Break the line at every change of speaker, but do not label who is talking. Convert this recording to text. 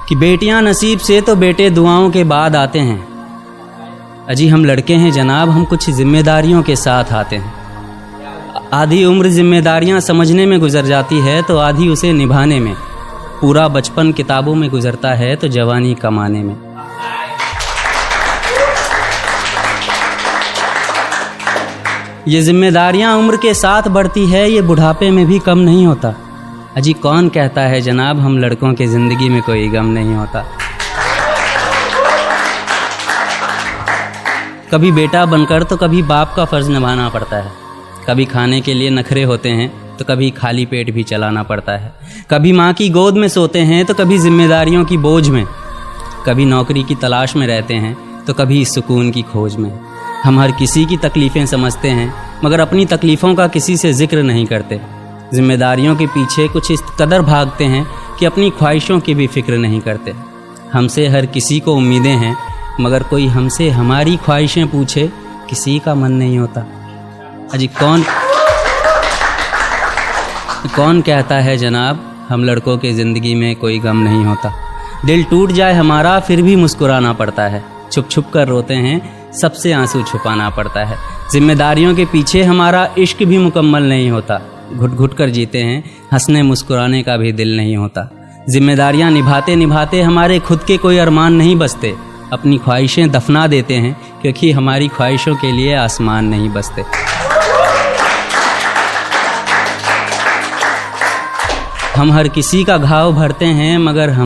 कि बेटियां नसीब से तो बेटे दुआओं के बाद आते हैं। अजी हम लड़के हैं जनाब, हम कुछ जिम्मेदारियों के साथ आते हैं। आधी उम्र जिम्मेदारियां समझने में गुजर जाती है तो आधी उसे निभाने में। पूरा बचपन किताबों में गुजरता है तो जवानी कमाने में। ये जिम्मेदारियां उम्र के साथ बढ़ती है, ये बुढ़ापे में भी कम नहीं होता। अजी कौन कहता है जनाब हम लड़कों के ज़िंदगी में कोई गम नहीं होता। कभी बेटा बनकर तो कभी बाप का फ़र्ज़ निभाना पड़ता है। कभी खाने के लिए नखरे होते हैं तो कभी खाली पेट भी चलाना पड़ता है। कभी माँ की गोद में सोते हैं तो कभी जिम्मेदारियों की बोझ में। कभी नौकरी की तलाश में रहते हैं तो कभी सुकून की खोज में। हम हर किसी की तकलीफ़ें समझते हैं मगर अपनी तकलीफ़ों का किसी से जिक्र नहीं करते। जिम्मेदारियों के पीछे कुछ इस कदर भागते हैं कि अपनी ख्वाहिशों की भी फिक्र नहीं करते। हमसे हर किसी को उम्मीदें हैं मगर कोई हमसे हमारी ख्वाहिशें पूछे किसी का मन नहीं होता। अजी कौन कहता है जनाब हम लड़कों के ज़िंदगी में कोई गम नहीं होता। दिल टूट जाए हमारा फिर भी मुस्कुराना पड़ता है। छुप छुप कर रोते हैं, सबसे आंसू छुपाना पड़ता है। जिम्मेदारियों के पीछे हमारा इश्क भी मुकम्मल नहीं होता। घुट घुट कर जीते हैं, हंसने मुस्कुराने का भी दिल नहीं होता। जिम्मेदारियां निभाते निभाते हमारे खुद के कोई अरमान नहीं बसते। अपनी ख्वाहिशें दफना देते हैं क्योंकि हमारी ख्वाहिशों के लिए आसमान नहीं बसते। हम हर किसी का घाव भरते हैं मगर हम